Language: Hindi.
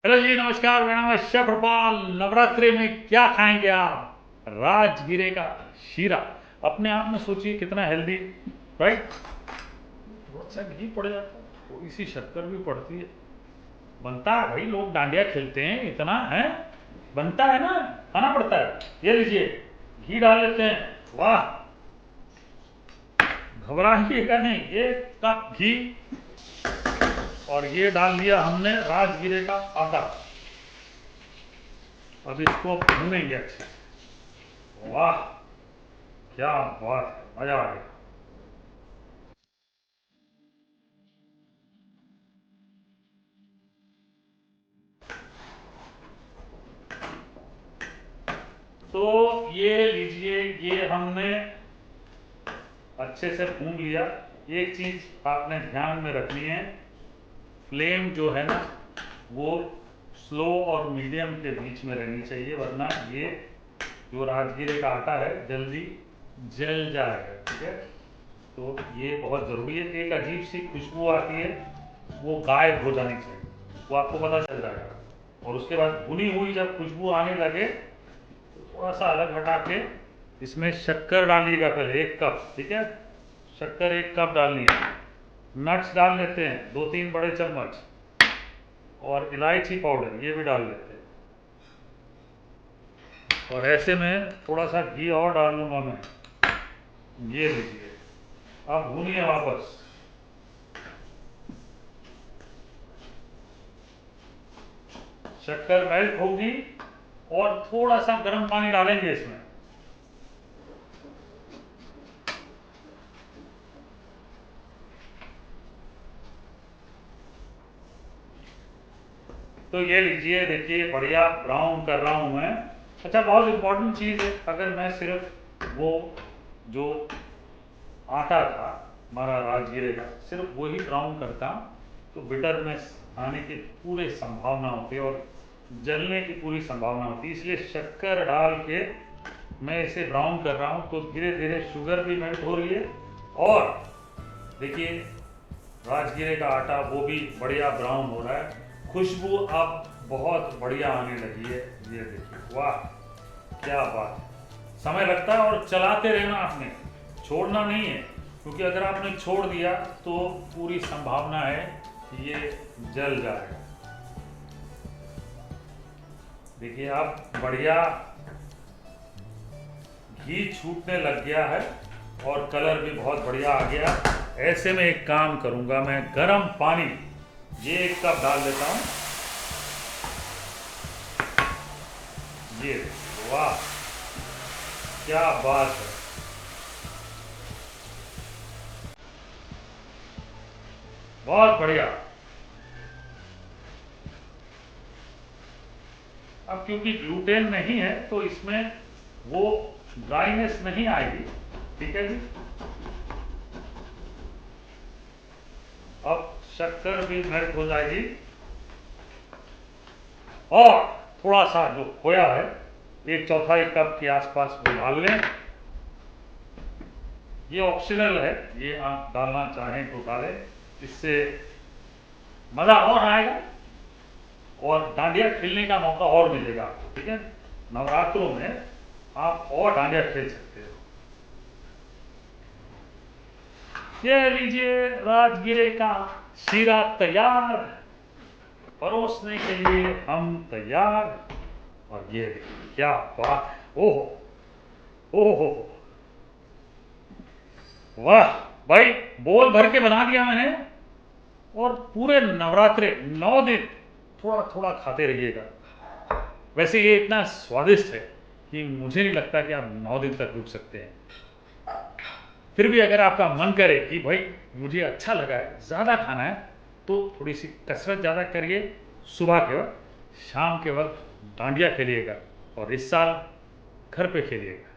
हेलो जी, नमस्कार। मेरा नाम है शेफ हरपाल। नवरात्रि में क्या खाएंगे आप? राजगीरे का शीरा। अपने आप में सोचिए कितना हेल्दी, राइट। थोड़ा सा घी पड़ जाता है, थोड़ी सी शक्कर भी पड़ती है, बनता है भाई। लोग डांडिया खेलते हैं, इतना है बनता है ना, खाना पड़ता है। ये लीजिए, घी डाल लेते हैं। वाह, घबराइएगा नहीं। 1 कप घी, और ये डाल दिया हमने राजगीरे का आटा। अब इसको भूनेंगे अच्छे से। वाह, क्या बात है, मजा आ गया। तो ये लीजिए, ये हमने अच्छे से भून लिया। एक चीज आपने ध्यान में रखनी है, फ्लेम जो है ना वो स्लो और मीडियम के बीच में रहनी चाहिए, वरना ये जो राजगीरे का आटा है जल्दी जल जाएगा। ठीक है, तो ये बहुत ज़रूरी है। एक अजीब सी खुशबू आती है, वो गायब हो जानी चाहिए, वो आपको पता चल जाएगा। और उसके बाद भुनी हुई जब खुशबू आने लगे तो थोड़ा सा अलग हटा के इसमें शक्कर डालिएगा पहले 1 कप। ठीक है, शक्कर 1 कप डालनी है। नट्स डाल लेते हैं 2-3 बड़े चम्मच, और इलायची पाउडर ये भी डाल लेते हैं। और ऐसे में थोड़ा सा घी और डाल लूँगा मैं। ये लीजिए, अब भूनिए वापस। शक्कर मेल्ट होगी, और थोड़ा सा गर्म पानी डालेंगे इसमें। तो ये लीजिए, देखिए बढ़िया ब्राउन कर रहा हूँ मैं। अच्छा, बहुत इंपॉर्टेंट चीज़ है, अगर मैं सिर्फ वो जो आटा था हमारा राजगीरे का सिर्फ वही ब्राउन करता तो बिटरनेस आने की पूरी संभावना होती और जलने की पूरी संभावना होती। इसलिए शक्कर डाल के मैं इसे ब्राउन कर रहा हूँ, तो धीरे धीरे शुगर भी मेल्ट हो रही है। और देखिए, राजगीरे का आटा वो भी बढ़िया ब्राउन हो रहा है। खुशबू अब बहुत बढ़िया आने लगी है। ये देखिए, वाह क्या बात है। समय लगता है, और चलाते रहना आपने, छोड़ना नहीं है, क्योंकि अगर आपने छोड़ दिया तो पूरी संभावना है कि ये जल जाएगा। देखिए, अब बढ़िया घी छूटने लग गया है, और कलर भी बहुत बढ़िया आ गया। ऐसे में एक काम करूंगा, मैं गर्म पानी ये 1 कप डाल देता हूं। ये वाह, क्या बात है, बहुत बढ़िया। अब क्योंकि ग्लूटेन नहीं है तो इसमें वो ड्राइनेस नहीं आएगी। ठीक है जी, अब शक्कर भी मेल्ट हो जाएगी, और थोड़ा सा जो खोया है 1/4 कप के आसपास वो डाल लें। ये ऑप्शनल है, ये आप डालना चाहें तो डालें, इससे मज़ा और आएगा और डांडिया खेलने का मौका और मिलेगा आपको। ठीक है, नवरात्रों में आप और डांडिया खेल सकते हो। ये लीजिए, राजगीरे का शीरा तैयार, परोसने के लिए हम तैयार। और ये देखिए, क्या बात, ओह ओह, वाह भाई, बोल भर के बना दिया मैंने। और पूरे नवरात्रे 9 दिन थोड़ा थोड़ा खाते रहिएगा। वैसे ये इतना स्वादिष्ट है कि मुझे नहीं लगता कि आप 9 दिन तक रुक सकते हैं। फिर भी अगर आपका मन करे कि भाई मुझे अच्छा लगा है, ज़्यादा खाना है, तो थोड़ी सी कसरत ज़्यादा करिए। सुबह के वक्त, शाम के वक्त डांडिया खेलिएगा, और इस साल घर पे खेलिएगा।